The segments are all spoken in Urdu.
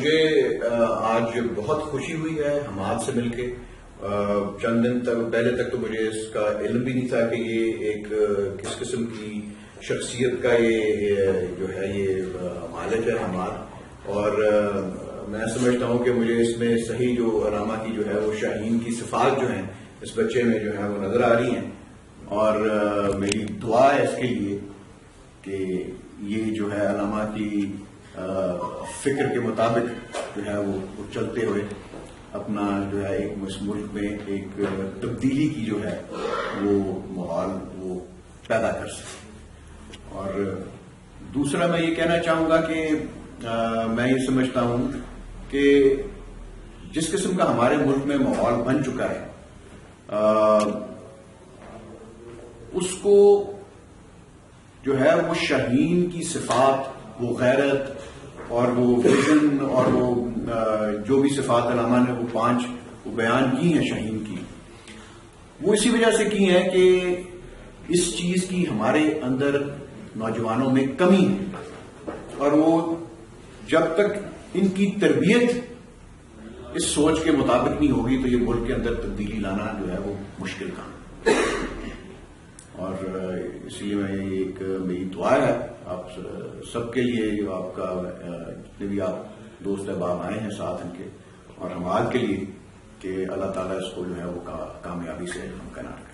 مجھے آج بہت خوشی ہوئی ہے حماد سے مل کے. چند دن تک پہلے تک تو مجھے اس کا علم بھی نہیں تھا کہ یہ ایک کس قسم کی شخصیت کا یہ جو ہے یہ مالک ہے حماد. اور میں سمجھتا ہوں کہ مجھے اس میں صحیح جو علامہ کی جو ہے وہ شاہین کی صفات جو ہیں اس بچے میں جو ہے وہ نظر آ رہی ہیں. اور میری دعا ہے اس کے لیے کہ یہ جو ہے علامہ کی فکر کے مطابق جو ہے وہ چلتے ہوئے اپنا جو ہے ایک اس ملک میں ایک تبدیلی کی جو ہے وہ ماحول وہ پیدا کر سکے. اور دوسرا میں یہ کہنا چاہوں گا کہ میں یہ سمجھتا ہوں کہ جس قسم کا ہمارے ملک میں ماحول بن چکا ہے اس کو جو ہے وہ شاہین کی صفات وہ غیرت اور وہ ویژن اور وہ جو بھی صفات علامہ نے وہ 5 وہ بیان کی ہیں شاہین کی, وہ اسی وجہ سے کی ہیں کہ اس چیز کی ہمارے اندر نوجوانوں میں کمی ہے. اور وہ جب تک ان کی تربیت اس سوچ کے مطابق نہیں ہوگی تو یہ ملک کے اندر تبدیلی لانا جو ہے وہ مشکل کام. اور اس لیے میں ایک میری دعا ہے آپ سب کے لیے, جو آپ کا جتنے بھی آپ دوست احباب آئے ہیں ساتھ ان کے اور حماد کے لیے, کہ اللہ تعالیٰ اس کو جو ہے وہ کامیابی سے ہم کنار کریں.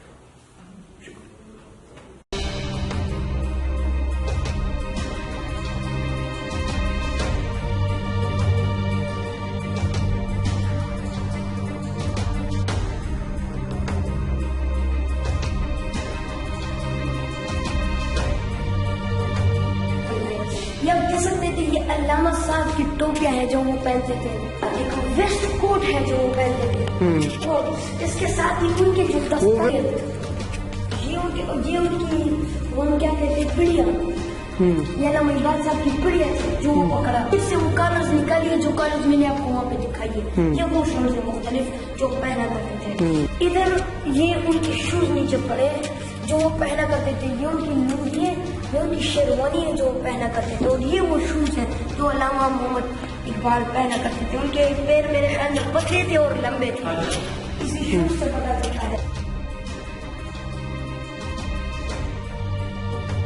یہ آپ کہہ سکتے تھے یہ علامہ صاحب کی ٹوپیاں ہیں جو وہ پہنتے تھے, ایک ویسٹ کوٹ ہے جو وہ پہنتے تھے, اور اس کے ساتھ ہی ان کے جو دستانے یہ ان کی وہ کیا کہتے ہیں پڑیاں, یہ علامہ اقبال صاحب کی پڑیاں جو وہ پکڑا, اس سے وہ کالرز نکالیے جو کالرز میں نے آپ کو وہاں پہ دکھائیے, یہ وہ شوز مختلف جو پہنا کرتے تھے. ادھر یہ ان کے شوز نیچے پڑے جو وہ پہنا کرتے تھے, یہ ان کی لنگی ہے, یہ ان کی شیروانی ہے جو وہ پہنا کرتے تھے, اور یہ وہ شوز ہیں جو علامہ محمد اقبال پہنا کرتے تھے. ان کے پیر میرے خیال میں پتلے تھے اور لمبے تھے, اسی شوز سے پتا چلتا ہے.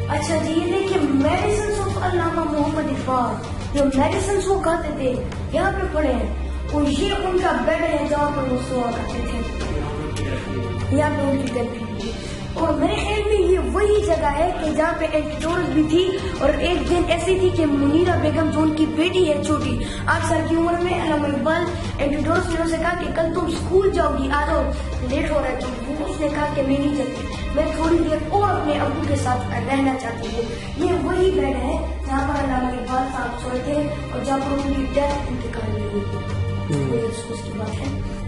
اچھا جی, یہ دیکھیے میڈیسنس آف علامہ محمد اقبال, جو میڈیسنس وہ کھاتے تھے یہاں پہ پڑے ہیں, اور یہ ان کا بیڈ ہے جہاں پر وہ سوا کرتے تھے, یہاں پہ ان کی ڈیتھ ہوئی. اور میرے خیال میں یہ وہی جگہ ہے کہ جہاں پہ اینٹیڈورس بھی تھی, اور ایک دن ایسی تھی کہ منیرہ بیگم جو ان کی بیٹی ہے چھوٹی 8 سال کی عمر میں, علامہ اقبال اینٹیڈورس نے اسے کہا کہ کل تم اسکول جاؤ گی, آ جاؤ لیٹ ہو رہا ہے. تو اس نے کہا کہ میں نہیں چلتی, میں تھوڑی دیر اور اپنے ابو کے ساتھ رہنا چاہتی ہوں. یہ وہی بیڈ ہے جہاں پر علامہ اقبال صاحب سوئے تھے اور جہاں پر ان کی ڈیتھ انتقال ہوئی. اس کی بات ہے.